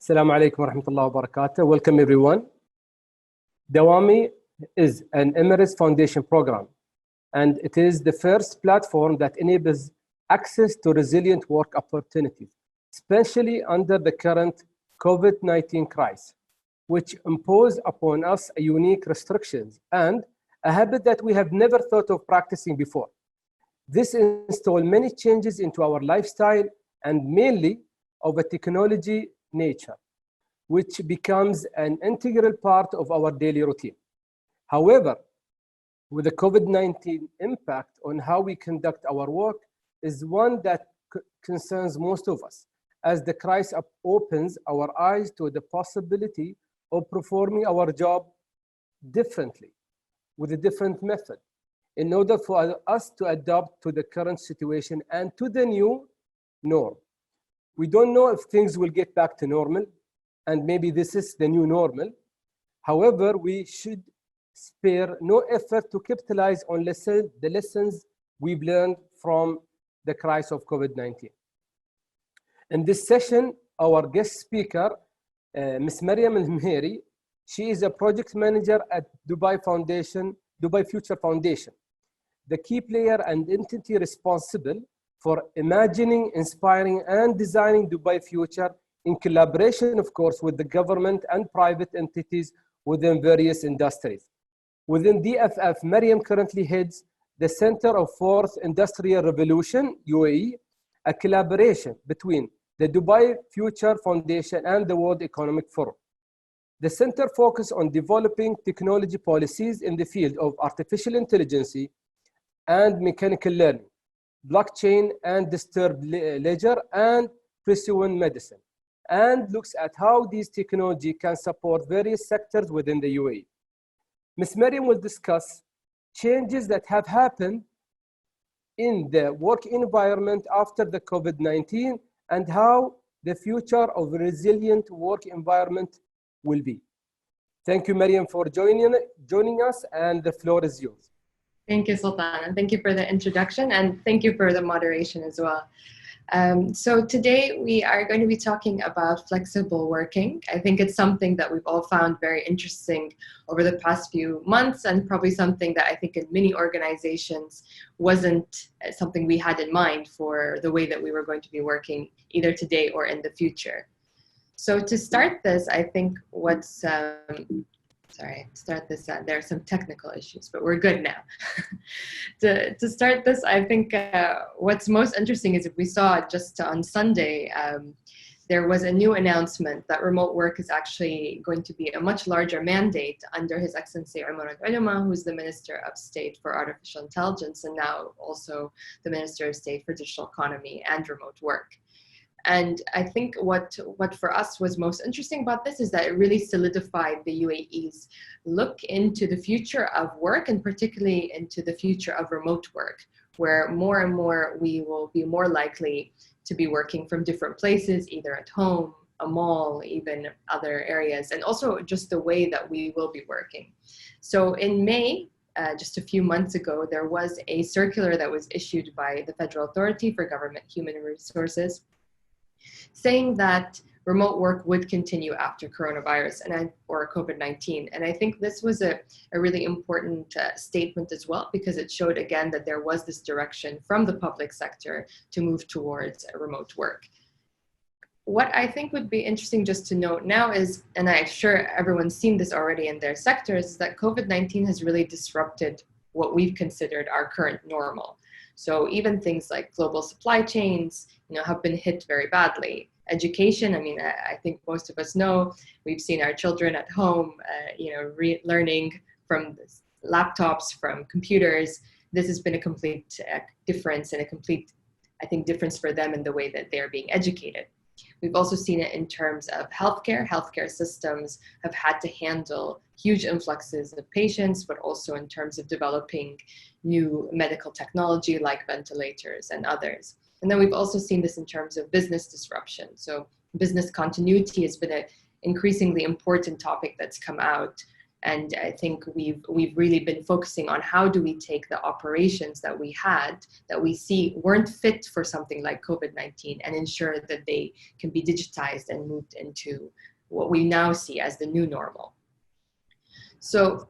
Assalamu alaikum wa rahmatullahi wa barakatuh. Welcome everyone. Dawamee is an Emirates Foundation program, and it is the first platform that enables access to resilient work opportunities, especially under the current COVID-19 crisis, which impose upon us a unique restrictions and a habit that we have never thought of practicing before. This installs many changes into our lifestyle and mainly of a technology nature, which becomes an integral part of our daily routine. However, with the COVID-19 impact on how we conduct our work is one that concerns most of us, as the crisis opens our eyes to the possibility of performing our job differently, with a different method, in order for us to adapt to the current situation and to the new norm. We don't know if things will get back to normal, and maybe this is the new normal. However, we should spare no effort to capitalize on the lessons we've learned from the crisis of COVID-19. In this session, our guest speaker, Ms. Maryam Al-Mheri, she is a project manager at Dubai Future Foundation, the key player and entity responsible for imagining, inspiring, and designing Dubai Future in collaboration, of course, with the government and private entities within various industries. Within DFF, Maryam currently heads the Center of Fourth Industrial Revolution, UAE, a collaboration between the Dubai Future Foundation and the World Economic Forum. The center focuses on developing technology policies in the field of artificial intelligence and mechanical learning, blockchain and distributed ledger, and precision medicine, and looks at how these technology can support various sectors within the UAE. Ms. Maryam will discuss changes that have happened in the work environment after the COVID-19 and how the future of a resilient work environment will be. Thank you, Maryam, for joining us, and the floor is yours. Thank you, Sultan, and thank you for the introduction, and thank you for the moderation as well. So today we are going to be talking about flexible working. I think it's something that we've all found very interesting over the past few months, and probably something that I think in many organizations wasn't something we had in mind for the way that we were going to be working either today or in the future. So to start this, I think there are some technical issues, but we're good now. To start this, I think what's most interesting is if we saw just on Sunday, there was a new announcement that remote work is actually going to be a much larger mandate under His Excellency Umar al-Ulama, who's the Minister of State for Artificial Intelligence and now also the Minister of State for Digital Economy and Remote Work. And I think what for us was most interesting about this is that it really solidified the UAE's look into the future of work, and particularly into the future of remote work, where more and more we will be more likely to be working from different places, either at home, a mall, even other areas, and also just the way that we will be working. So in May, just a few months ago, there was a circular that was issued by the Federal Authority for Government Human Resources, saying that remote work would continue after coronavirus or COVID-19. And I think this was a really important statement as well, because it showed again that there was this direction from the public sector to move towards remote work. What I think would be interesting just to note now is, and I'm sure everyone's seen this already in their sectors, is that COVID-19 has really disrupted what we've considered our current normal. So even things like global supply chains, have been hit very badly. Education, I think most of us know, we've seen our children at home, learning from laptops, from computers. This has been a complete difference, and a complete, difference for them in the way that they're being educated. We've also seen it in terms of healthcare. Healthcare systems have had to handle huge influxes of patients, but also in terms of developing new medical technology like ventilators and others. And then we've also seen this in terms of business disruption. So business continuity has been an increasingly important topic that's come out And I think we've really been focusing on how do we take the operations that we had that we see weren't fit for something like COVID-19 and ensure that they can be digitized and moved into what we now see as the new normal. So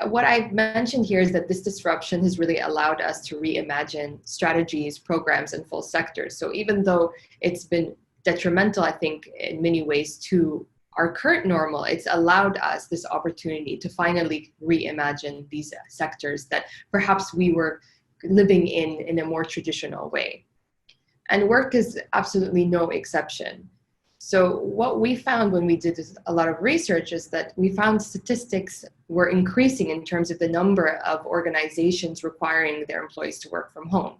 what I've mentioned here is that this disruption has really allowed us to reimagine strategies, programs, and full sectors. So even though it's been detrimental, I think, in many ways to our current normal, it's allowed us this opportunity to finally reimagine these sectors that perhaps we were living in a more traditional way. And work is absolutely no exception. So what we found when we did a lot of research is that we found statistics were increasing in terms of the number of organizations requiring their employees to work from home.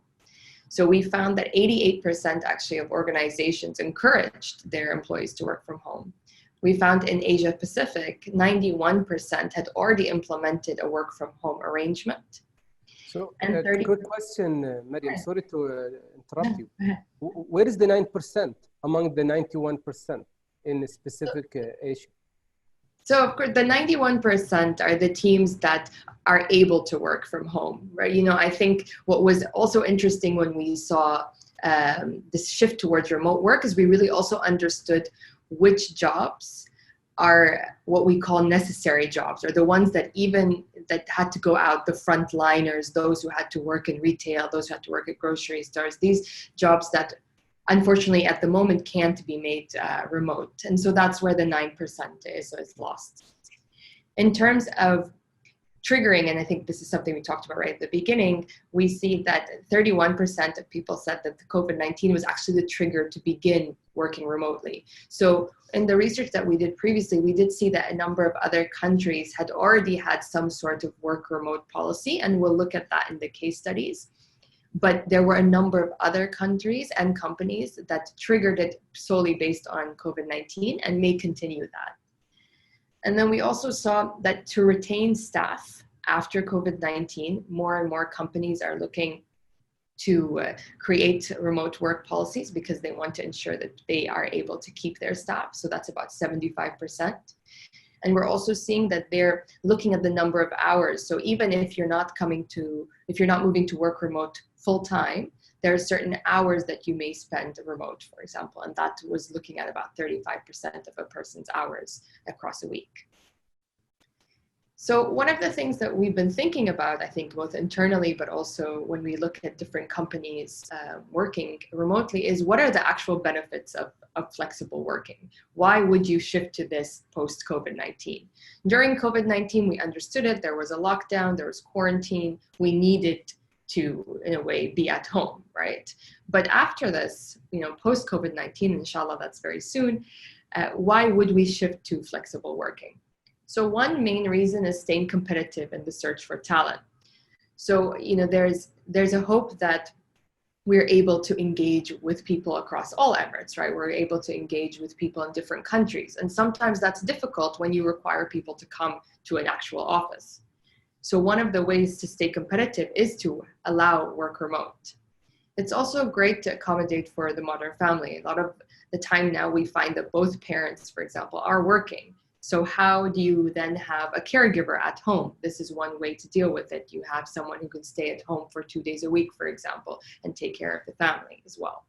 So we found that 88% actually of organizations encouraged their employees to work from home. We found in Asia Pacific, 91% had already implemented a work from home arrangement. So, a quick question, Mariam, sorry to interrupt you. Where is the 9% among the 91% in a specific Asia? So of course, the 91% are the teams that are able to work from home, right? You know, I think what was also interesting when we saw this shift towards remote work is we really also understood which jobs are what we call necessary jobs, or the ones that that had to go out, the frontliners, those who had to work in retail, those who had to work at grocery stores, these jobs that unfortunately at the moment can't be made remote. And so that's where the 9% is lost. In terms of triggering, and I think this is something we talked about right at the beginning, we see that 31% of people said that the COVID-19 was actually the trigger to begin working remotely. So in the research that we did previously, we did see that a number of other countries had already had some sort of work remote policy, and we'll look at that in the case studies. But there were a number of other countries and companies that triggered it solely based on COVID-19 and may continue that. And then we also saw that to retain staff after COVID-19, more and more companies are looking to create remote work policies because they want to ensure that they are able to keep their staff. So that's about 75%. And we're also seeing that they're looking at the number of hours. So even if you're not moving to work remote full time, there are certain hours that you may spend remote, for example, and that was looking at about 35% of a person's hours across a week. So one of the things that we've been thinking about, I think both internally, but also when we look at different companies working remotely, is what are the actual benefits of flexible working? Why would you shift to this post-COVID-19? During COVID-19, we understood it. There was a lockdown, there was quarantine. We needed to, in a way, be at home, right? But after this, post-COVID-19, inshallah, that's very soon, why would we shift to flexible working? So one main reason is staying competitive in the search for talent. So, there's a hope that we're able to engage with people across all Emirates, right? We're able to engage with people in different countries. And sometimes that's difficult when you require people to come to an actual office. So one of the ways to stay competitive is to allow work remote. It's also great to accommodate for the modern family. A lot of the time now we find that both parents, for example, are working. So how do you then have a caregiver at home? This is one way to deal with it. You have someone who can stay at home for 2 days a week, for example, and take care of the family as well.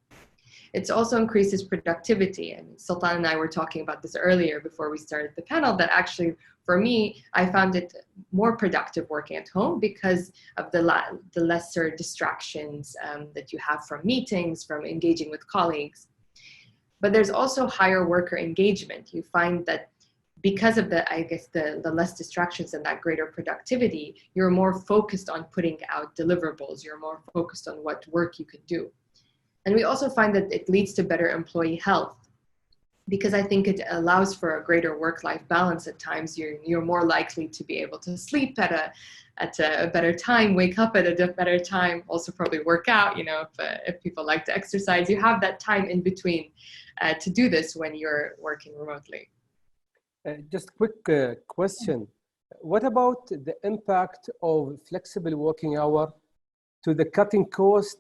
It also increases productivity. And Sultan and I were talking about this earlier before we started the panel, that actually, for me, I found it more productive working at home because of the lesser distractions that you have from meetings, from engaging with colleagues. But there's also higher worker engagement. You find that because of the less distractions and that greater productivity, you're more focused on putting out deliverables. You're more focused on what work you can do. And we also find that it leads to better employee health, because I think it allows for a greater work-life balance. At times, you're more likely to be able to sleep at a better time, wake up at a better time, also probably work out. If people like to exercise, you have that time in between to do this when you're working remotely. Just quick question. What about the impact of flexible working hour to the cutting cost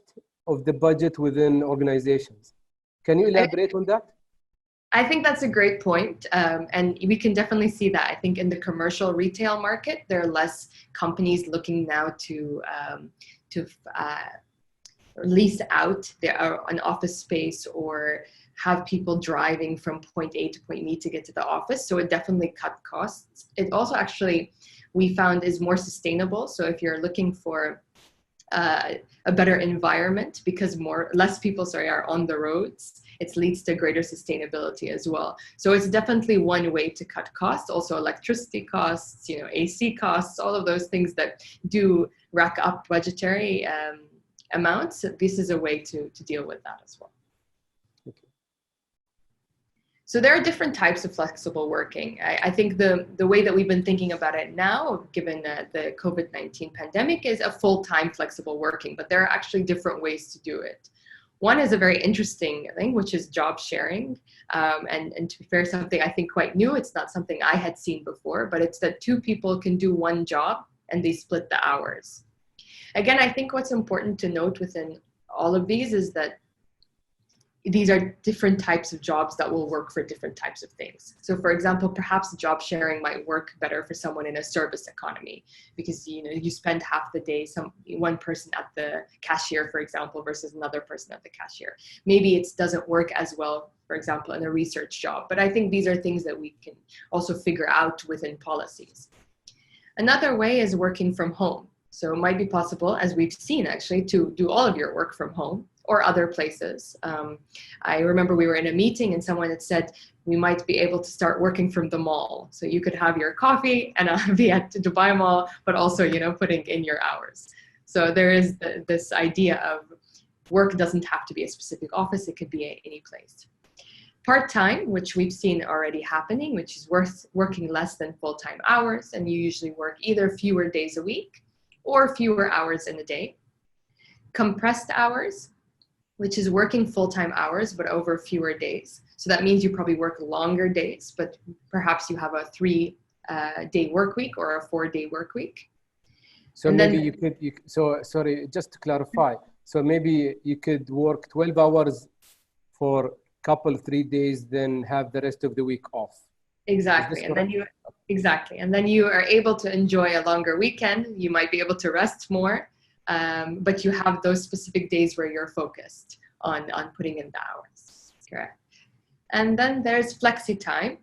of the budget within organizations? Can you elaborate on that? I think that's a great point. And we can definitely see that. I think in the commercial retail market, there are less companies looking now to lease out an office space or have people driving from point A to point B to get to the office. So it definitely cut costs. It also actually, we found, is more sustainable. So if you're looking for a better environment, because less people are on the roads, it leads to greater sustainability as well. So it's definitely one way to cut costs. Also electricity costs, AC costs, all of those things that do rack up budgetary amounts. This is a way to deal with that as well. So there are different types of flexible working. I think the way that we've been thinking about it now, given the COVID-19 pandemic, is a full-time flexible working, but there are actually different ways to do it. One is a very interesting thing, which is job sharing. And to be fair, something I think quite new. It's not something I had seen before, but it's that two people can do one job and they split the hours. Again, I think what's important to note within all of these is that these are different types of jobs that will work for different types of things. So for example, perhaps job sharing might work better for someone in a service economy because you spend half the day one person at the cashier, for example, versus another person at the cashier. Maybe it doesn't work as well, for example, in a research job. But I think these are things that we can also figure out within policies. Another way is working from home. So it might be possible, as we've seen actually, to do all of your work from home or other places. I remember we were in a meeting and someone had said we might be able to start working from the mall. So you could have your coffee and be at Dubai Mall, but also, putting in your hours. So there is this idea of work doesn't have to be a specific office. It could be any place. Part-time, which we've seen already happening, which is working less than full-time hours. And you usually work either fewer days a week or fewer hours in a day. Compressed hours, which is working full-time hours, but over fewer days. So that means you probably work longer days, but perhaps you have a 3-day work week or a 4-day work week. So and maybe sorry, just to clarify. So maybe you could work 12 hours for a couple, 3 days, then have the rest of the week off. Exactly. And then you are able to enjoy a longer weekend. You might be able to rest more. But you have those specific days where you're focused on putting in the hours. Correct. And then there's FLEXI-TIME,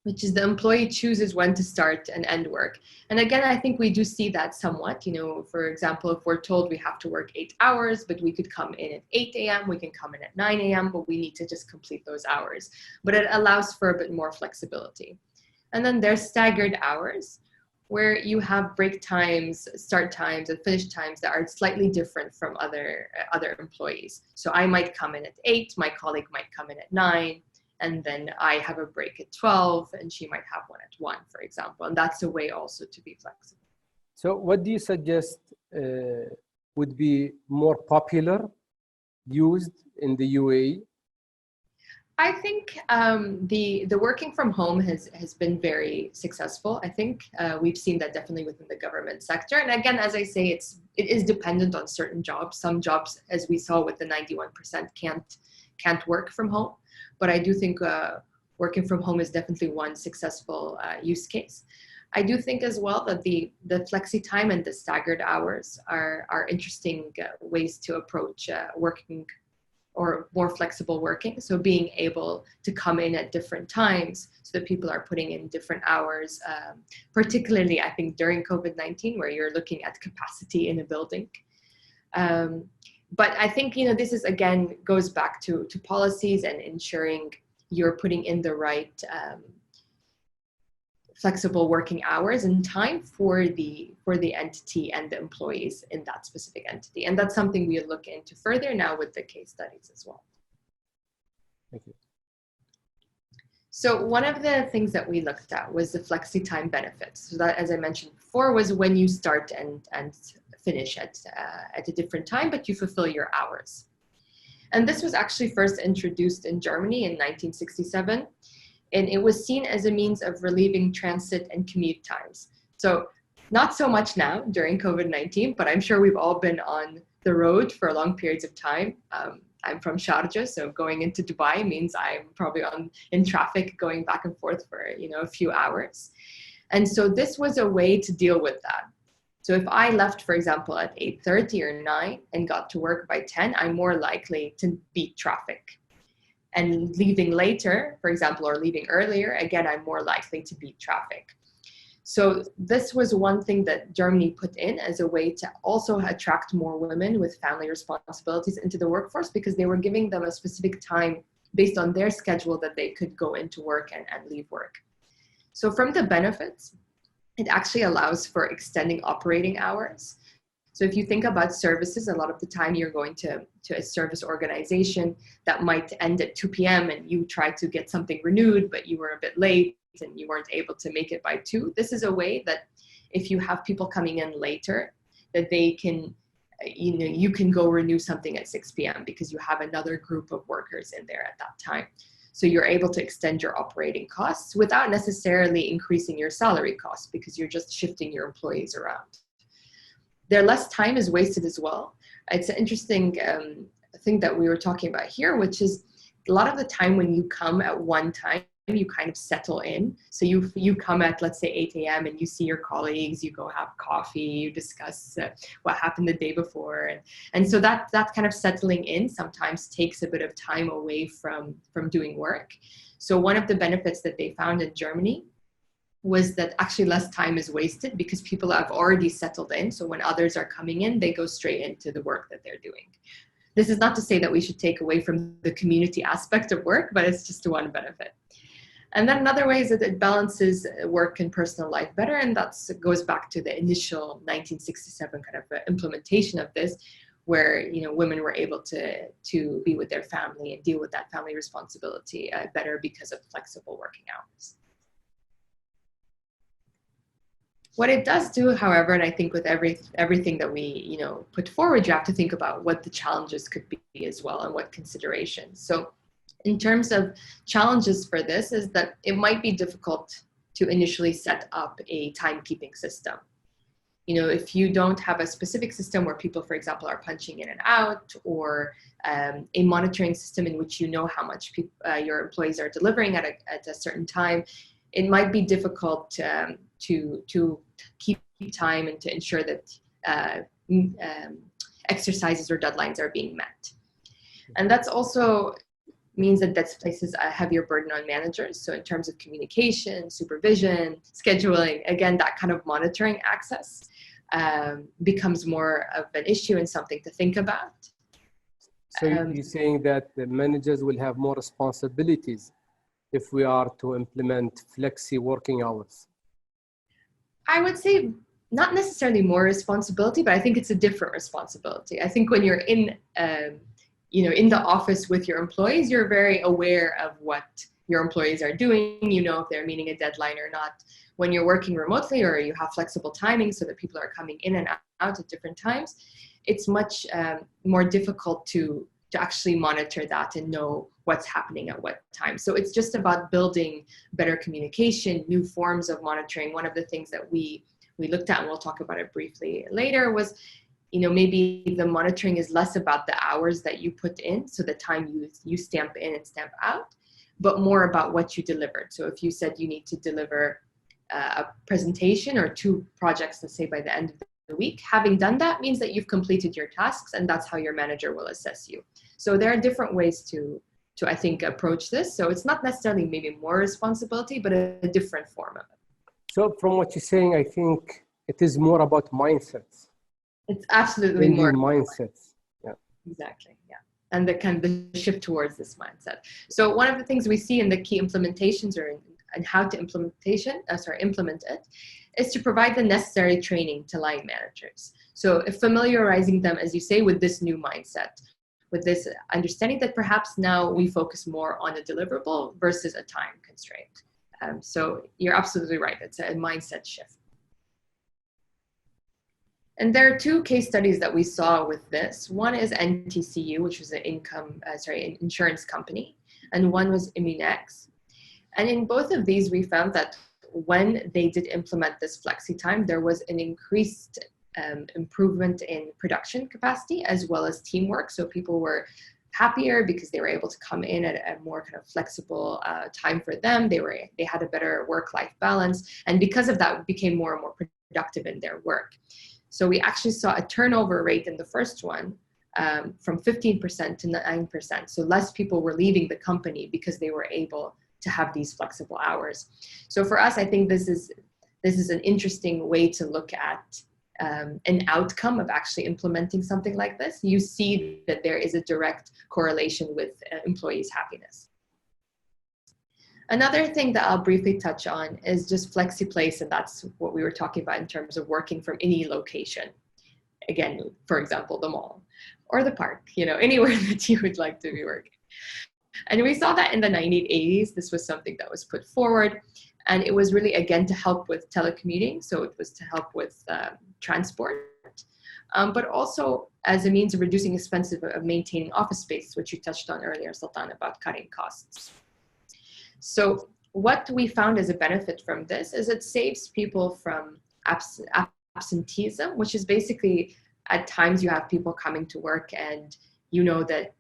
which is the employee chooses when to start and end work. And again, I think we do see that somewhat. For example, if we're told we have to work 8 hours, but we could come in at 8 a.m., we can come in at 9 a.m., but we need to just complete those hours. But it allows for a bit more flexibility. And then there's staggered hours, where you have break times, start times, and finish times that are slightly different from other employees. So I might come in at 8, my colleague might come in at 9, and then I have a break at 12, and she might have one at 1, for example. And that's a way also to be flexible. So what do you suggest would be more popular, used in the UAE? I think the working from home has been very successful. I think we've seen that definitely within the government sector. And again, as I say, it is dependent on certain jobs. Some jobs, as we saw with the 91%, can't work from home. But I do think working from home is definitely one successful use case. I do think as well that the FLEXI-TIME and the staggered hours are interesting ways to approach working or more flexible working. So being able to come in at different times so that people are putting in different hours, particularly I think during COVID-19 where you're looking at capacity in a building. But I think, this is again, goes back to policies and ensuring you're putting in the right flexible working hours and time for the entity and the employees in that specific entity. And that's something we look into further now with the case studies as well. Thank you. So one of the things that we looked at was the FLEXI-TIME benefits. So that, as I mentioned before, was when you start and finish at a different time, but you fulfill your hours. And this was actually first introduced in Germany in 1967. And it was seen as a means of relieving transit and commute times. So not so much now during COVID-19, but I'm sure we've all been on the road for long periods of time. I'm from Sharjah, so going into Dubai means I'm probably in traffic going back and forth for a few hours. And so this was a way to deal with that. So if I left, for example, at 8:30 or 9 and got to work by 10, I'm more likely to beat traffic. And leaving later, for example, or leaving earlier, again, I'm more likely to beat traffic. So this was one thing that Germany put in as a way to also attract more women with family responsibilities into the workforce, because they were giving them a specific time based on their schedule that they could go into work and leave work. So from the benefits, it actually allows for extending operating hours. So if you think about services, a lot of the time you're going to a service organization that might end at 2 p.m. and you try to get something renewed, but you were a bit late and you weren't able to make it by 2. This is a way that if you have people coming in later, that they can, you can go renew something at 6 p.m. because you have another group of workers in there at that time. So you're able to extend your operating costs without necessarily increasing your salary costs, because you're just shifting your employees around. Their less time is wasted as well. It's an interesting thing that we were talking about here, which is a lot of the time when you come at one time, you kind of settle in. So you come at, let's say, 8 a.m. and you see your colleagues, you go have coffee, you discuss what happened the day before. And so that kind of settling in sometimes takes a bit of time away from doing work. So one of the benefits that they found in Germany was that actually less time is wasted because people have already settled in. So when others are coming in, they go straight into the work that they're doing. This is not to say that we should take away from the community aspect of work, but it's just one benefit. And then another way is that it balances work and personal life better. And that goes back to the initial 1967 kind of implementation of this, where women were able to be with their family and deal with that family responsibility better because of flexible working hours. What it does do, however, and I think with everything that we put forward, you have to think about what the challenges could be as well and what considerations. So in terms of challenges for this is that it might be difficult to initially set up a timekeeping system. If you don't have a specific system where people, for example, are punching in and out, or a monitoring system in which how much your employees are delivering at a certain time, it might be difficult to keep time and to ensure that exercises or deadlines are being met. And that's also means that places a heavier burden on managers. So in terms of communication, supervision, scheduling, again, that kind of monitoring access becomes more of an issue and something to think about. So you're saying that the managers will have more responsibilities if we are to implement flexi working hours? I would say not necessarily more responsibility, but I think it's a different responsibility. I think when you're in the office with your employees, you're very aware of what your employees are doing, if they're meeting a deadline or not. When you're working remotely or you have flexible timing so that people are coming in and out at different times, it's much more difficult to actually monitor that and know what's happening at what time. So it's just about building better communication, new forms of monitoring. One of the things that we looked at, and we'll talk about it briefly later, was maybe the monitoring is less about the hours that you put in, so the time you stamp in and stamp out, but more about what you delivered. So if you said you need to deliver a presentation or 2 projects, let's say by the end of the week, having done that means that you've completed your tasks, and that's how your manager will assess you. So there are different ways to I think approach this. So it's not necessarily maybe more responsibility, but a different form of it. So from what you're saying, I think it is more about mindsets. It's absolutely Indian more mindsets. Yeah. Exactly. Yeah. And the kind of the shift towards this mindset. So one of the things we see in the key implementations and how to implement it is to provide the necessary training to line managers. So familiarizing them, as you say, with this new mindset, with this understanding that perhaps now we focus more on a deliverable versus a time constraint. So you're absolutely right. It's a mindset shift. And there are 2 case studies that we saw with this. One is NTCU, which was an insurance company, and one was Immunex. And in both of these, we found that when they did implement this FLEXI-TIME, there was an increased improvement in production capacity as well as teamwork. So people were happier because they were able to come in at a more kind of flexible time for them. They had a better work-life balance, and because of that, became more and more productive in their work. So we actually saw a turnover rate in the first one from 15% to 9%. So less people were leaving the company because they were able to have these flexible hours. So for us, I think this is an interesting way to look at an outcome of actually implementing something like this. You see that there is a direct correlation with employees' happiness. Another thing that I'll briefly touch on is just FLEXI-PLACE, and that's what we were talking about in terms of working from any location. Again, for example, the mall or the park, anywhere that you would like to be working. And we saw that in the 1980s, this was something that was put forward. And it was really, again, to help with telecommuting. So it was to help with transport, but also as a means of reducing expenses of maintaining office space, which you touched on earlier, Sultan, about cutting costs. So what we found as a benefit from this is it saves people from absenteeism, which is basically at times you have people coming to work and you know that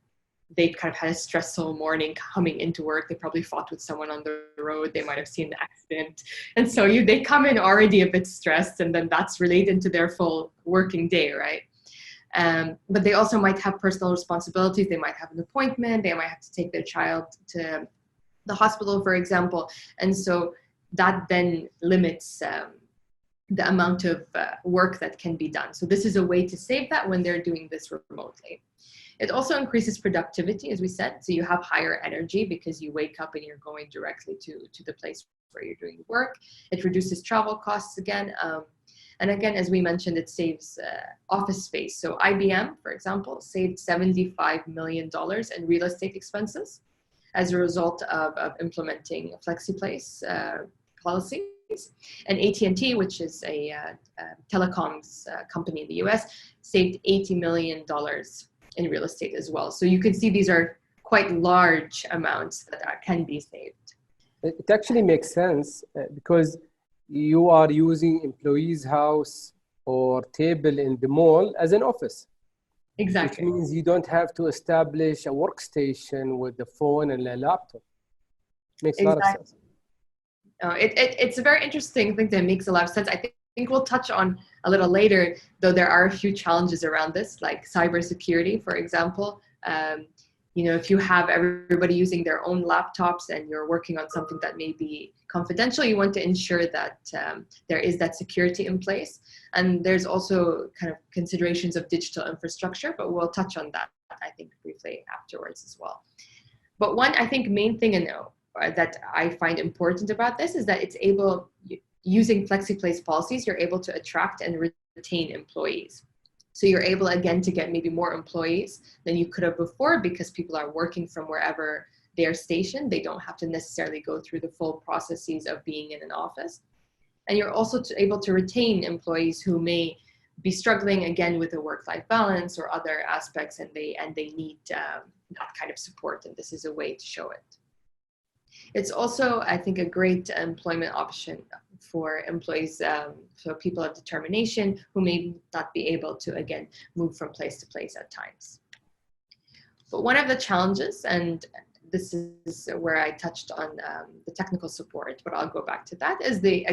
they've kind of had a stressful morning coming into work. They probably fought with someone on the road. They might have seen the accident. And so they come in already a bit stressed, and then that's related to their full working day, right? But they also might have personal responsibilities. They might have an appointment. They might have to take their child to the hospital, for example. And so that then limits the amount of work that can be done. So this is a way to save that when they're doing this remotely. It also increases productivity, as we said. So you have higher energy because you wake up and you're going directly to the place where you're doing work. It reduces travel costs again. And again, as we mentioned, it saves office space. So IBM, for example, saved $75 million in real estate expenses as a result of implementing FLEXI-PLACE policies. And AT&T, which is a telecoms company in the US, saved $80 million in real estate as well. So you can see these are quite large amounts that can be saved. It actually makes sense because you are using employees' house or table in the mall as an office. Exactly. Which means you don't have to establish a workstation with the phone and a laptop. Makes a lot of sense. It's a very interesting thing that makes a lot of sense. I think we'll touch on a little later, though there are a few challenges around this, like cybersecurity, for example. If you have everybody using their own laptops and you're working on something that may be confidential, you want to ensure that there is that security in place. And there's also kind of considerations of digital infrastructure, but we'll touch on that, I think, briefly afterwards as well. But one, I think, main thing that I find important about this is that using FLEXI-PLACE policies, you're able to attract and retain employees. So you're able, again, to get maybe more employees than you could have before because people are working from wherever they are stationed. They don't have to necessarily go through the full processes of being in an office. And you're also able to retain employees who may be struggling, again, with a work-life balance or other aspects, and they need that kind of support, and this is a way to show it. It's also, I think, a great employment option for employees, so people of determination who may not be able to, again, move from place to place at times. But one of the challenges, and this is where I touched on the technical support, but I'll go back to that, is the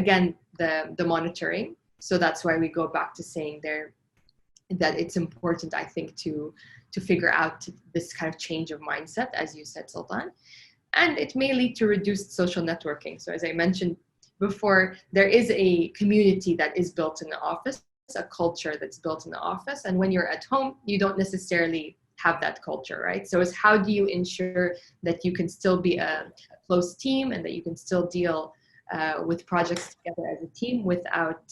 monitoring. So that's why we go back to saying there that it's important, I think, to figure out this kind of change of mindset, as you said, Sultan. And it may lead to reduced social networking. So as I mentioned before, there is a community that is built in the office, a culture that's built in the office. And when you're at home, you don't necessarily have that culture, right? So it's how do you ensure that you can still be a close team and that you can still deal with projects together as a team without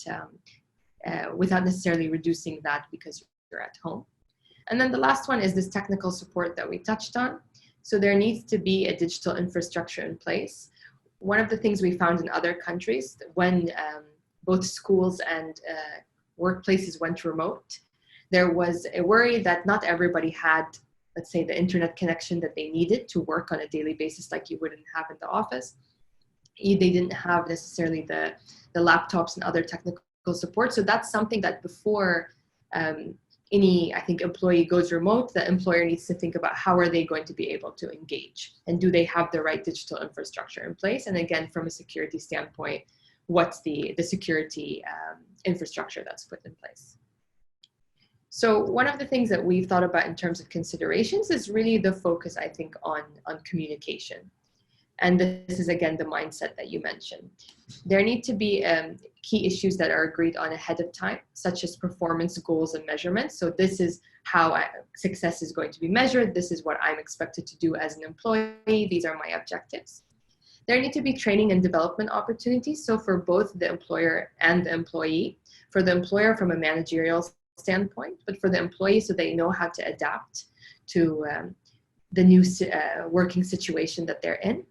necessarily reducing that because you're at home. And then the last one is this technical support that we touched on. So there needs to be a digital infrastructure in place. One of the things we found in other countries, when both schools and workplaces went remote, there was a worry that not everybody had, let's say, the internet connection that they needed to work on a daily basis like you wouldn't have in the office. They didn't have necessarily the laptops and other technical support. So that's something that before any, I think, employee goes remote, the employer needs to think about how are they going to be able to engage, and do they have the right digital infrastructure in place? And again, from a security standpoint, what's the security infrastructure that's put in place? So one of the things that we've thought about in terms of considerations is really the focus, I think, on communication. And this is, again, the mindset that you mentioned. There need to be key issues that are agreed on ahead of time, such as performance goals and measurements. So this is how success is going to be measured. This is what I'm expected to do as an employee. These are my objectives. There need to be training and development opportunities. So for both the employer and the employee, for the employer from a managerial standpoint, but for the employee so they know how to adapt to the new working situation that they're in.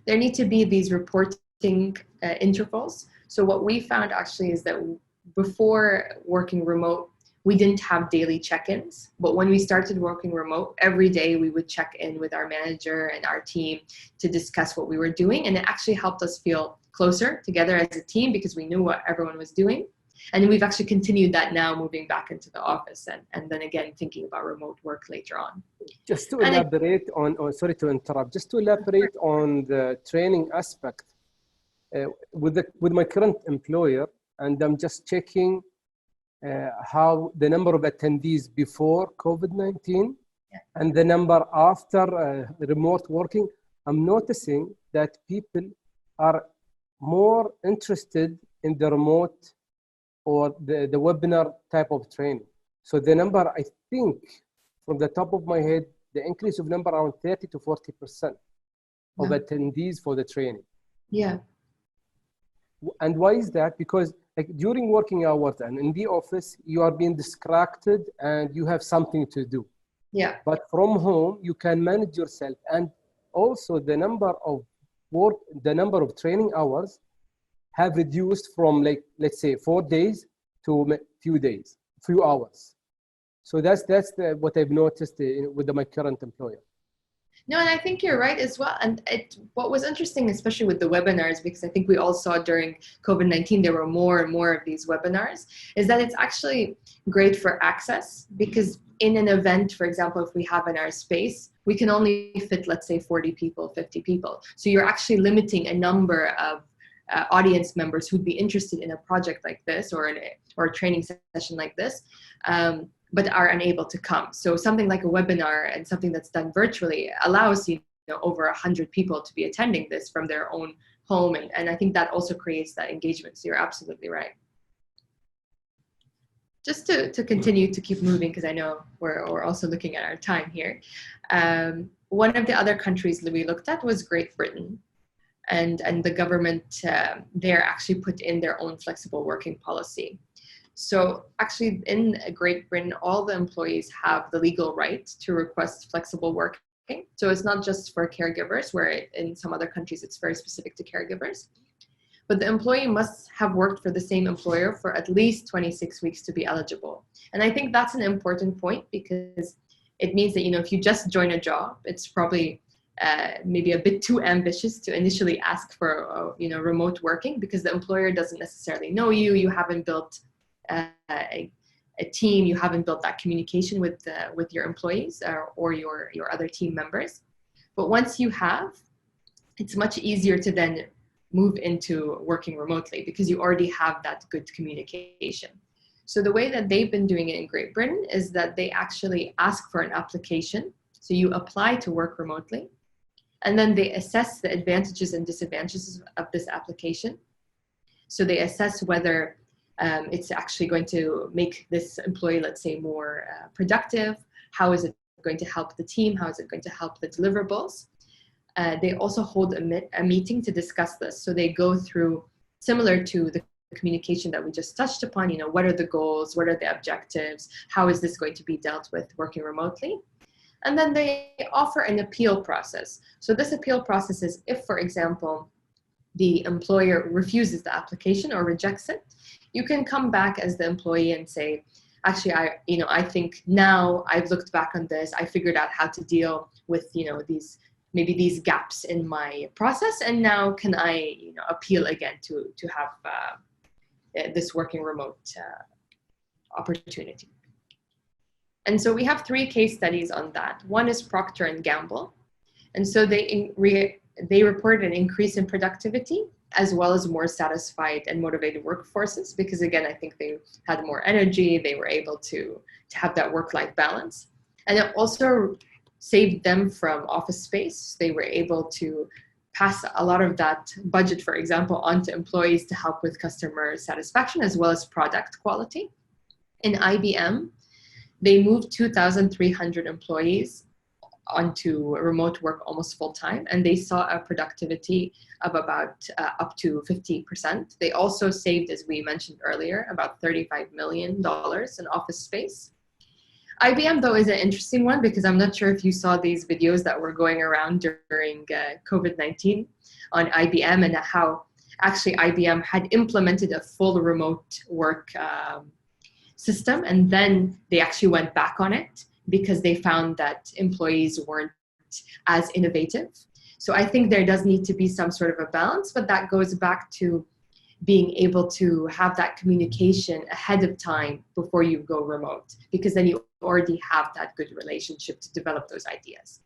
There need to be these reporting intervals. So what we found actually is that before working remote, we didn't have daily check-ins, but when we started working remote, every day we would check in with our manager and our team to discuss what we were doing. And it actually helped us feel closer together as a team because we knew what everyone was doing. And we've actually continued that now, moving back into the office and then again thinking about remote work later on. Just to elaborate sorry to interrupt, just to elaborate on the training aspect with my current employer, and I'm just checking how the number of attendees before COVID-19 and the number after remote working, I'm noticing that people are more interested in the remote or the webinar type of training. So the number, I think, from the top of my head, the increase of number around 30 to 40% of attendees for the training. Yeah. And why is that? Because like during working hours and in the office, you are being distracted and you have something to do. Yeah. But from home, you can manage yourself. And also the number of training hours have reduced from, like, let's say 4 days to few hours. So that's what I've noticed with my current employer. No, and I think you're right as well. And what was interesting, especially with the webinars, because I think we all saw during COVID-19, there were more and more of these webinars, is that it's actually great for access, because in an event, for example, if we have in our space, we can only fit, let's say 40 people, 50 people. So you're actually limiting a number of audience members who'd be interested in a project like this or a training session like this, but are unable to come. So something like a webinar and something that's done virtually allows over 100 people to be attending this from their own home. And I think that also creates that engagement. So you're absolutely right. Just to continue to keep moving, because I know we're also looking at our time here. One of the other countries that we looked at was Great Britain. And the government there actually put in their own flexible working policy. So actually in Great Britain, all the employees have the legal right to request flexible working. So it's not just for caregivers, where in some other countries it's very specific to caregivers. But the employee must have worked for the same employer for at least 26 weeks to be eligible. And I think that's an important point, because it means that, if you just join a job, it's probably maybe a bit too ambitious to initially ask for remote working, because the employer doesn't necessarily know you. You haven't built a team. You haven't built that communication with your employees or your other team members. But once you have, it's much easier to then move into working remotely, because you already have that good communication. So the way that they've been doing it in Great Britain is that they actually ask for an application. So you apply to work remotely, and then they assess the advantages and disadvantages of this application. So they assess whether it's actually going to make this employee, let's say, more productive. How is it going to help the team? How is it going to help the deliverables? They also hold a meeting to discuss this. So they go through, similar to the communication that we just touched upon, what are the goals? What are the objectives? How is this going to be dealt with working remotely? And then they offer an appeal process. So this appeal process is if, for example, the employer refuses the application or rejects it, you can come back as the employee and say, actually, I think now I've looked back on this, I figured out how to deal with, these gaps in my process, and now can I, appeal again to have this working remote opportunity. And so we have 3 case studies on that. One is Procter and Gamble. And so they reported an increase in productivity as well as more satisfied and motivated workforces, because again, I think they had more energy, they were able to have that work-life balance. And it also saved them from office space. They were able to pass a lot of that budget, for example, onto employees to help with customer satisfaction as well as product quality. In IBM, they moved 2,300 employees onto remote work almost full time, and they saw a productivity of about up to 50%. They also saved, as we mentioned earlier, about $35 million in office space. IBM, though, is an interesting one because I'm not sure if you saw these videos that were going around during COVID-19 on IBM and how actually IBM had implemented a full remote work system, and then they actually went back on it because they found that employees weren't as innovative. So I think there does need to be some sort of a balance, but that goes back to being able to have that communication ahead of time before you go remote, because then you already have that good relationship to develop those ideas.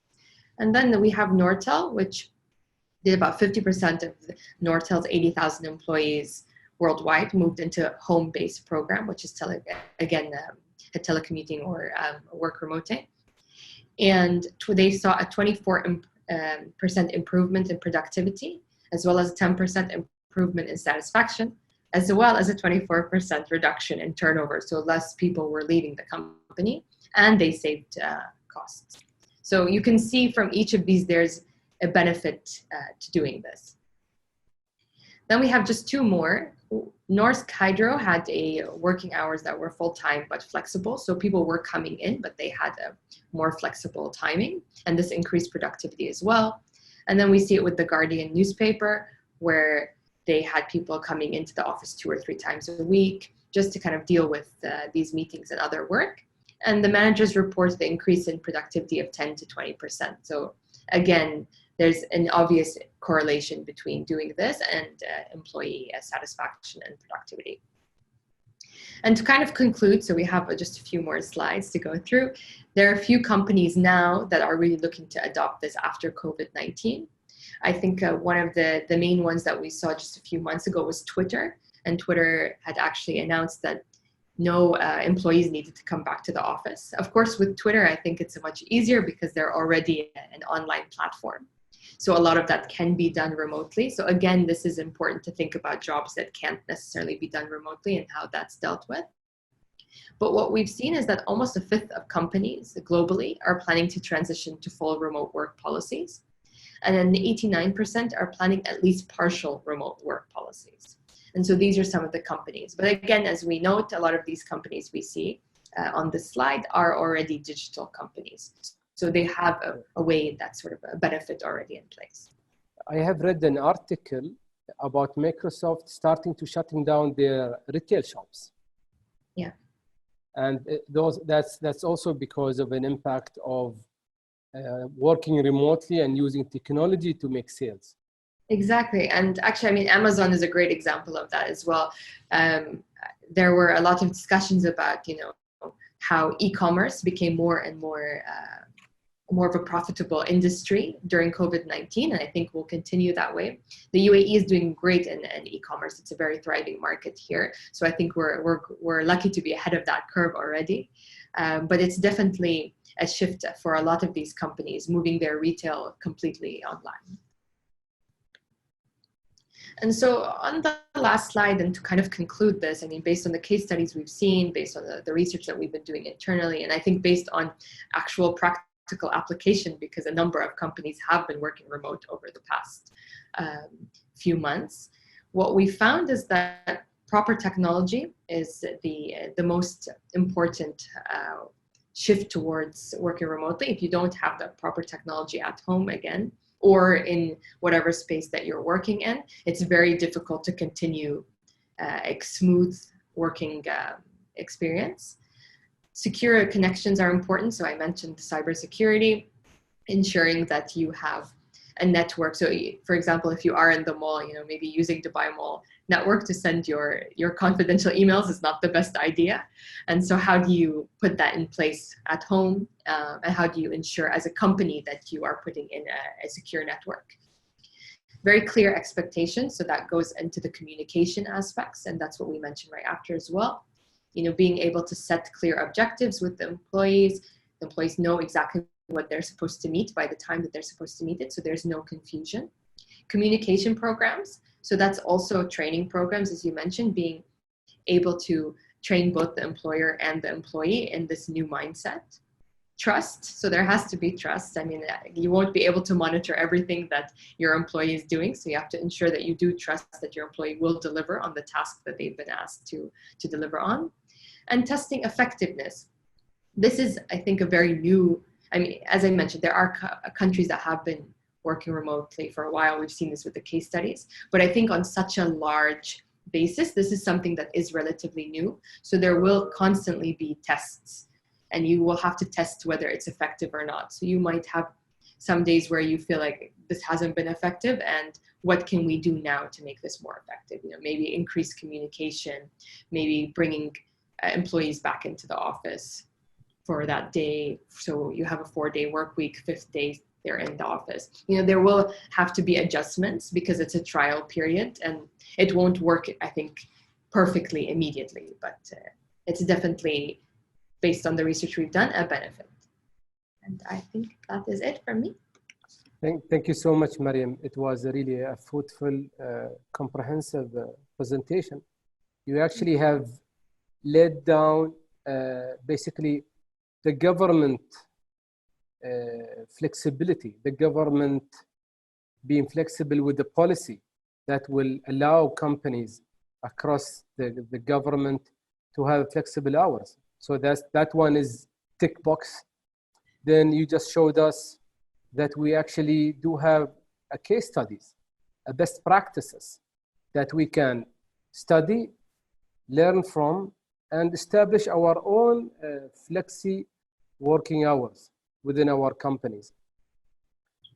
And then we have Nortel, which did about 50% of Nortel's 80,000 employees worldwide moved into a home-based program, which is a telecommuting or work remoting. And they saw a 24% improvement in productivity, as well as 10% improvement in satisfaction, as well as a 24% reduction in turnover. So less people were leaving the company, and they saved costs. So you can see from each of these, there's a benefit to doing this. Then we have just 2 more. Norsk Hydro had working hours that were full-time but flexible. So people were coming in, but they had a more flexible timing, and this increased productivity as well. And then we see it with the Guardian newspaper, where they had people coming into the office 2 or 3 times a week just to kind of deal with these meetings and other work. And the managers report the increase in productivity of 10 to 20%. So again, there's an obvious correlation between doing this and employee satisfaction and productivity. And to kind of conclude, so we have just a few more slides to go through. There are a few companies now that are really looking to adopt this after COVID-19. I think one of the main ones that we saw just a few months ago was Twitter. And Twitter had actually announced that no employees needed to come back to the office. Of course, with Twitter, I think it's much easier because they're already an online platform. So a lot of that can be done remotely. So again, this is important to think about jobs that can't necessarily be done remotely and how that's dealt with. But what we've seen is that almost 1/5 of companies globally are planning to transition to full remote work policies. And then 89% are planning at least partial remote work policies. And so these are some of the companies. But again, as we note, a lot of these companies we see on this slide are already digital companies. So they have a way that's sort of a benefit already in place. I have read an article about Microsoft starting to shutting down their retail shops. Yeah. And that's also because of an impact of working remotely and using technology to make sales. Exactly. And actually, I mean, Amazon is a great example of that as well. There were a lot of discussions about, how e-commerce became more and more of a profitable industry during COVID-19, and I think will continue that way. The UAE is doing great in e-commerce. It's a very thriving market here. So I think we're lucky to be ahead of that curve already. But it's definitely a shift for a lot of these companies, moving their retail completely online. And so on the last slide, and to kind of conclude this, I mean, based on the case studies we've seen, based on the research that we've been doing internally, and I think based on actual practical application, because a number of companies have been working remote over the past few months, what we found is that proper technology is the most important shift towards working remotely. If you don't have the proper technology at home, again, or in whatever space that you're working in, it's very difficult to continue a smooth working experience. Secure connections are important. So I mentioned cybersecurity, ensuring that you have a network. So for example, if you are in the mall, maybe using Dubai Mall network to send your confidential emails is not the best idea. And so how do you put that in place at home? And how do you ensure as a company that you are putting in a secure network? Very clear expectations. So that goes into the communication aspects. And that's what we mentioned right after as well. Being able to set clear objectives with the employees. The employees know exactly what they're supposed to meet by the time that they're supposed to meet it. So there's no confusion. Communication programs. So that's also training programs, as you mentioned, being able to train both the employer and the employee in this new mindset. Trust. So there has to be trust. I mean, you won't be able to monitor everything that your employee is doing. So you have to ensure that you do trust that your employee will deliver on the task that they've been asked to deliver on. And testing effectiveness. This is, I think, a very new, as I mentioned, there are countries that have been working remotely for a while. We've seen this with the case studies. But I think on such a large basis, this is something that is relatively new. So there will constantly be tests, and you will have to test whether it's effective or not. So you might have some days where you feel like this hasn't been effective, and what can we do now to make this more effective? Maybe increase communication, maybe bringing employees back into the office for that day. So you have a 4-day work week, 5th day they're in the office. There will have to be adjustments because it's a trial period and it won't work, I think, perfectly immediately, but it's definitely, based on the research we've done, a benefit. And I think that is it from me. Thank you so much, Mariam. It was really a fruitful, comprehensive presentation. You actually have laid down basically the government flexibility, the government being flexible with the policy that will allow companies across the government to have flexible hours. So that one is tick box. Then you just showed us that we actually do have a case studies, a best practices that we can study, learn from, and establish our own flexi working hours within our companies.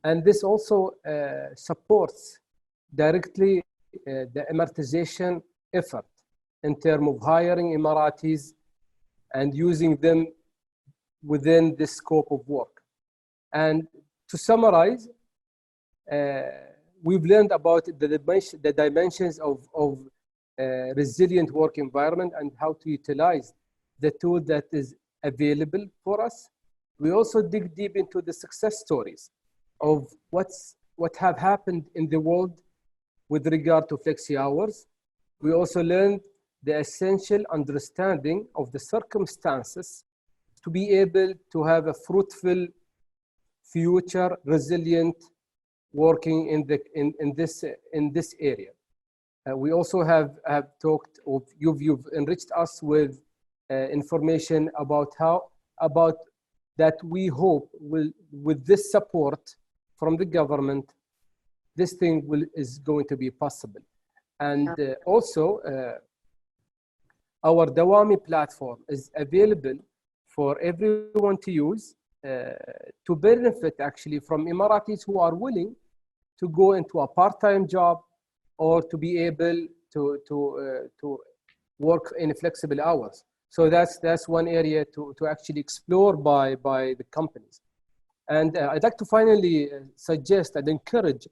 And this also supports directly the amortization effort in terms of hiring Emiratis and using them within this scope of work. And to summarize, we've learned about the dimensions of resilient work environment and how to utilize the tool that is available for us. We also dig deep into the success stories of what have happened in the world with regard to flexi hours. We also learned the essential understanding of the circumstances to be able to have a fruitful future resilient working in this area. We also have talked of, you've enriched us with information about that we hope will, with this support from the government, this thing is going to be possible. And also our Dawamee platform is available for everyone to use to benefit actually from Emiratis who are willing to go into a part-time job or to be able to work in flexible hours. So that's one area to actually explore by the companies. And I'd like to finally suggest and encourage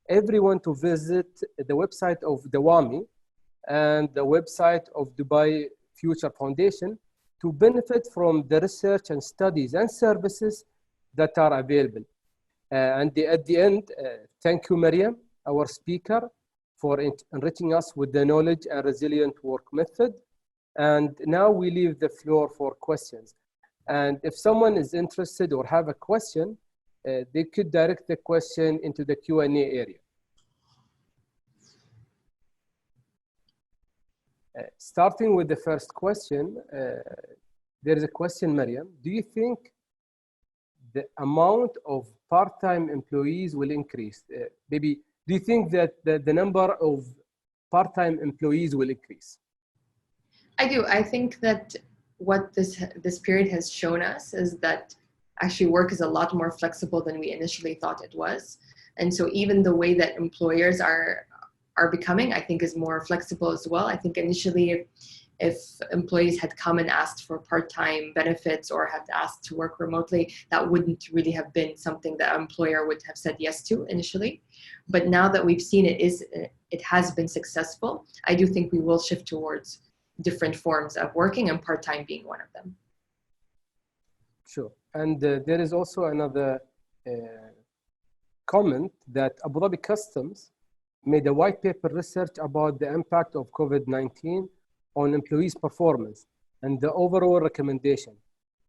everyone to visit the website of Dawamee and the website of Dubai Future Foundation to benefit from the research and studies and services that are available. And at the end, thank you, Mariam, our speaker, for enriching us with the knowledge and resilient work method. And now we leave the floor for questions. And if someone is interested or have a question, they could direct the question into the Q&A area. Starting with the first question, there is a question, Mariam. Do you think the amount of part-time employees will increase? Maybe, do you think that the number of part-time employees will increase? I do. I think that what this period has shown us is that actually work is a lot more flexible than we initially thought it was. And so even the way that employers are becoming, I think, is more flexible as well. I think initially, if employees had come and asked for part-time benefits or had asked to work remotely, that wouldn't really have been something that an employer would have said yes to initially. But now that we've seen it has been successful, I do think we will shift towards different forms of working, and part-time being one of them. Sure. And there is also another comment that Abu Dhabi Customs made a white paper research about the impact of COVID-19 on employees' performance and the overall recommendation.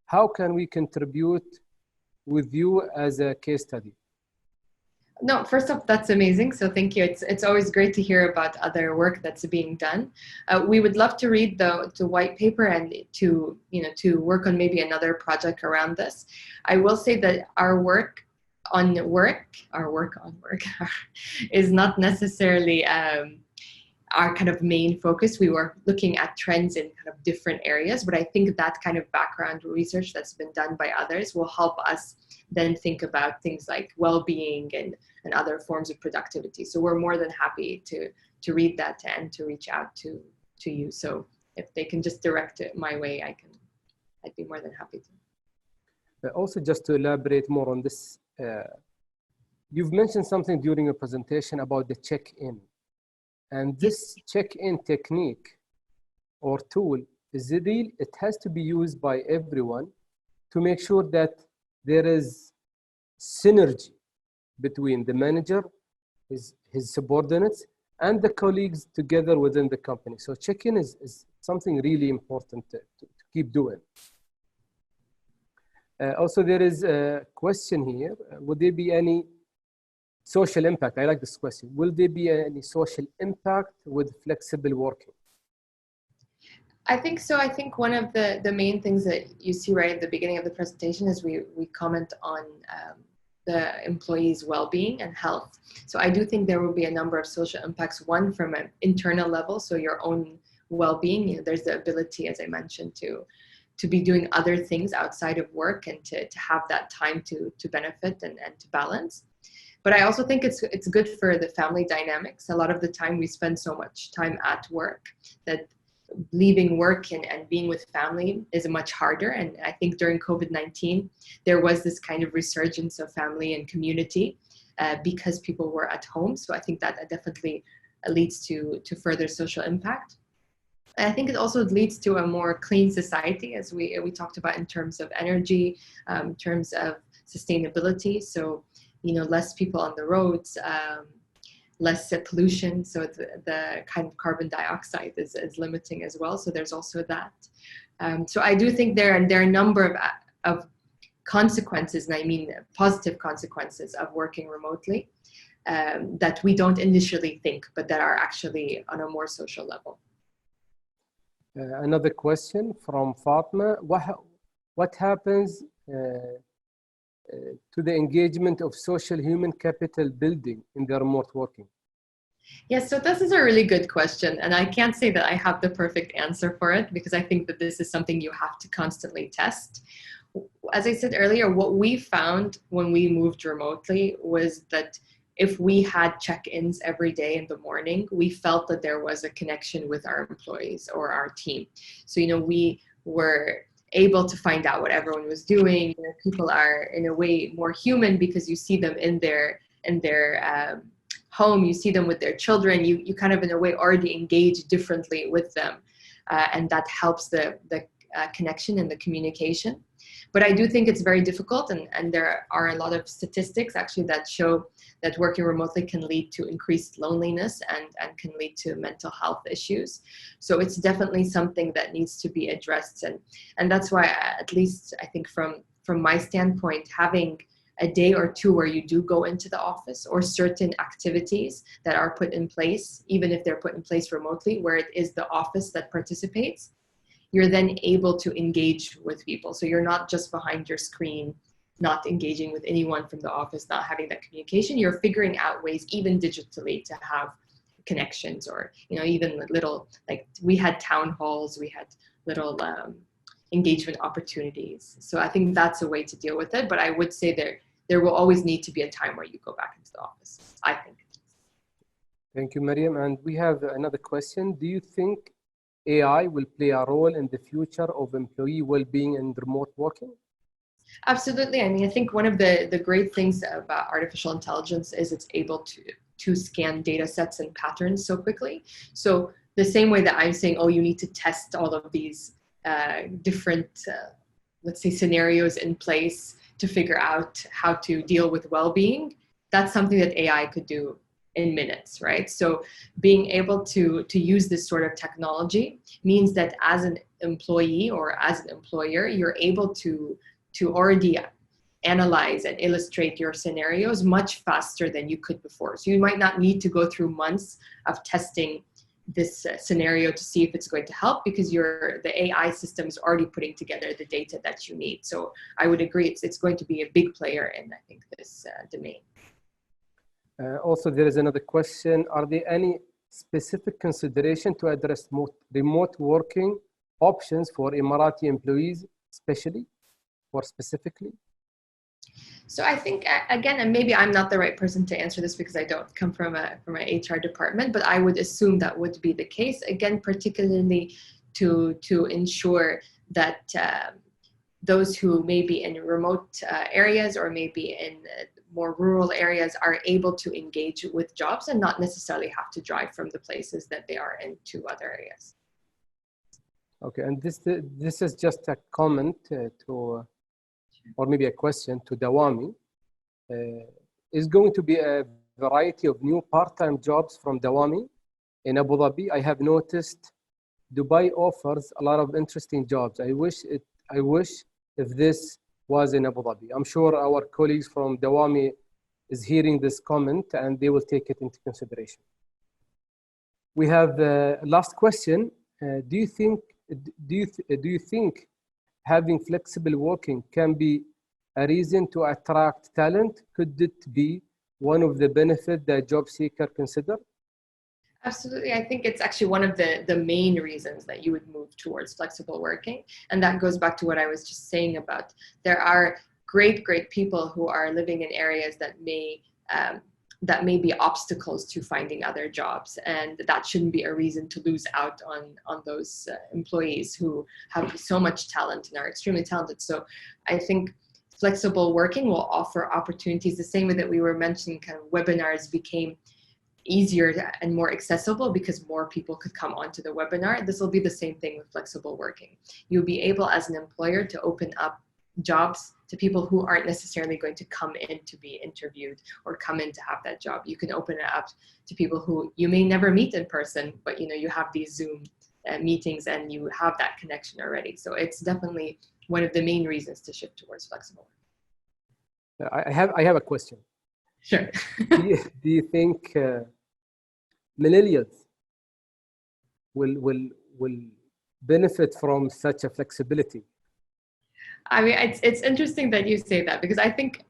How can we contribute with you as a case study? No, first off, that's amazing. So thank you. It's always great to hear about other work that's being done. We would love to read the white paper and to work on maybe another project around this. I will say that our work on work is not necessarily our kind of main focus. We were looking at trends in kind of different areas, but I think that kind of background research that's been done by others will help us then think about things like well-being and other forms of productivity. So we're more than happy to read that and to reach out to you. So if they can just direct it my way, I'd be more than happy to. Also, just to elaborate more on this, you've mentioned something during your presentation about the check-in. And this check-in technique or tool is real. It has to be used by everyone to make sure that there is synergy between the manager, his subordinates, and the colleagues together within the company. So check-in is something really important to keep doing. Also, there is a question here. Would there be any social impact? I like this question. Will there be any social impact with flexible working? I think so. I think one of the main things that you see right at the beginning of the presentation is we comment on the employees' well-being and health. So I do think there will be a number of social impacts. One, from an internal level, so your own well-being. There's the ability, as I mentioned, to be doing other things outside of work and to have that time to benefit and to balance. But I also think it's good for the family dynamics. A lot of the time we spend so much time at work that leaving work and being with family is much harder. And I think during COVID-19, there was this kind of resurgence of family and community because people were at home. So I think that definitely leads to further social impact. And I think it also leads to a more clean society, as we talked about in terms of energy, in terms of sustainability. So, less people on the roads, less pollution. So the kind of carbon dioxide is limiting as well. So there's also that. So I do think there are a number of consequences, and I mean positive consequences of working remotely that we don't initially think, but that are actually on a more social level. Another question from Fatma. What happens to the engagement of social human capital building in the remote working? Yes, so this is a really good question. And I can't say that I have the perfect answer for it, because I think that this is something you have to constantly test. As I said earlier, what we found when we moved remotely was that if we had check-ins every day in the morning, we felt that there was a connection with our employees or our team. So, we were able to find out what everyone was doing. People are in a way more human because you see them in their home, you see them with their children, you kind of in a way already engage differently with them. And that helps the connection and the communication. But I do think it's very difficult, and there are a lot of statistics actually that show that working remotely can lead to increased loneliness and can lead to mental health issues. So it's definitely something that needs to be addressed. And that's why, at least I think from my standpoint, having a day or two where you do go into the office, or certain activities that are put in place, even if they're put in place remotely, where it is the office that participates, you're then able to engage with people. So you're not just behind your screen, not engaging with anyone from the office, not having that communication. You're figuring out ways, even digitally, to have connections, or, even little, like we had town halls, we had little engagement opportunities. So I think that's a way to deal with it. But I would say there will always need to be a time where you go back into the office, I think. Thank you, Mariam. And we have another question. Do you think AI will play a role in the future of employee well-being and remote working? Absolutely. I mean, I think one of the great things about artificial intelligence is it's able to scan data sets and patterns so quickly. So the same way that I'm saying, oh, you need to test all of these different, let's say, scenarios in place to figure out how to deal with well-being, that's something that AI could do in minutes, right? So being able to use this sort of technology means that as an employee or as an employer, you're able to already analyze and illustrate your scenarios much faster than you could before. So you might not need to go through months of testing this scenario to see if it's going to help, because the AI system is already putting together the data that you need. So I would agree, it's going to be a big player in, I think, this domain. Also, there is another question. Are there any specific consideration to address remote working options for Emirati employees, especially or specifically? So I think, again, and maybe I'm not the right person to answer this because I don't come from an HR department, but I would assume that would be the case. Again, particularly to ensure that those who may be in remote areas or maybe in more rural areas are able to engage with jobs and not necessarily have to drive from the places that they are in to other areas. Okay, and this is just a comment or maybe a question to Dawamee. Is going to be a variety of new part-time jobs from Dawamee in Abu Dhabi. I have noticed Dubai offers a lot of interesting jobs. I wish if this was in Abu Dhabi. I'm sure our colleagues from Dawamee is hearing this comment and they will take it into consideration. We have the last question. Do you think having flexible working can be a reason to attract talent? Could it be one of the benefits that job seeker consider? Absolutely. I think it's actually one of the main reasons that you would move towards flexible working. And that goes back to what I was just saying about there are great people who are living in areas that may be obstacles to finding other jobs. And that shouldn't be a reason to lose out on those employees who have so much talent and are extremely talented. So I think flexible working will offer opportunities the same way that we were mentioning kind of webinars became easier and more accessible because more people could come onto the webinar. This will be the same thing with flexible working. You'll be able as an employer to open up jobs to people who aren't necessarily going to come in to be interviewed or come in to have that job. You can open it up to people who you may never meet in person, but you have these Zoom meetings and you have that connection already. So it's definitely one of the main reasons to shift towards flexible work. I have a question. Sure. do you think millennials will benefit from such a flexibility? I mean, it's interesting that you say that because I think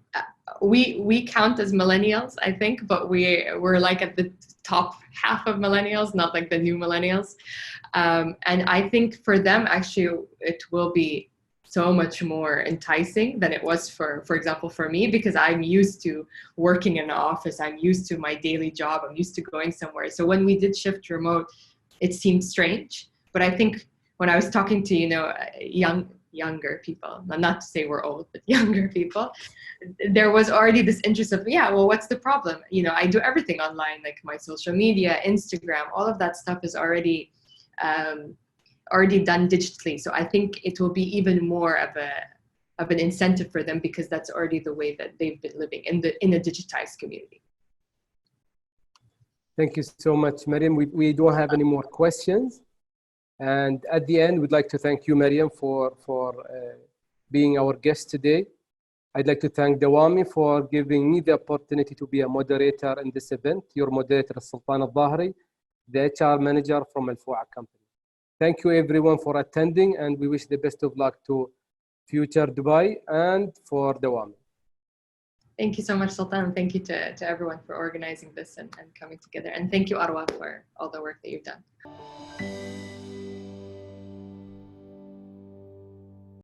we count as millennials, I think, but we're like at the top half of millennials, not like the new millennials. And I think for them, actually, it will be so much more enticing than it was for example, for me, because I'm used to working in an office. I'm used to my daily job. I'm used to going somewhere. So when we did shift remote, it seemed strange. But I think when I was talking to, younger people, not to say we're old, but younger people, there was already this interest of, yeah, well, what's the problem? I do everything online, like my social media, Instagram, all of that stuff is already done digitally. So I think it will be even more of an incentive for them because that's already the way that they've been living in a digitized community. Thank you so much, Mariam. We don't have any more questions. And at the end, we'd like to thank you, Mariam, for being our guest today. I'd like to thank Dawamee for giving me the opportunity to be a moderator in this event. Your moderator, Sultan Al-Dhahri, the HR manager from Al-Fu'a company. Thank you, everyone, for attending, and we wish the best of luck to future Dubai and for Dawamee. Thank you so much, Sultan. Thank you to everyone for organizing this and coming together. And thank you, Arwa, for all the work that you've done.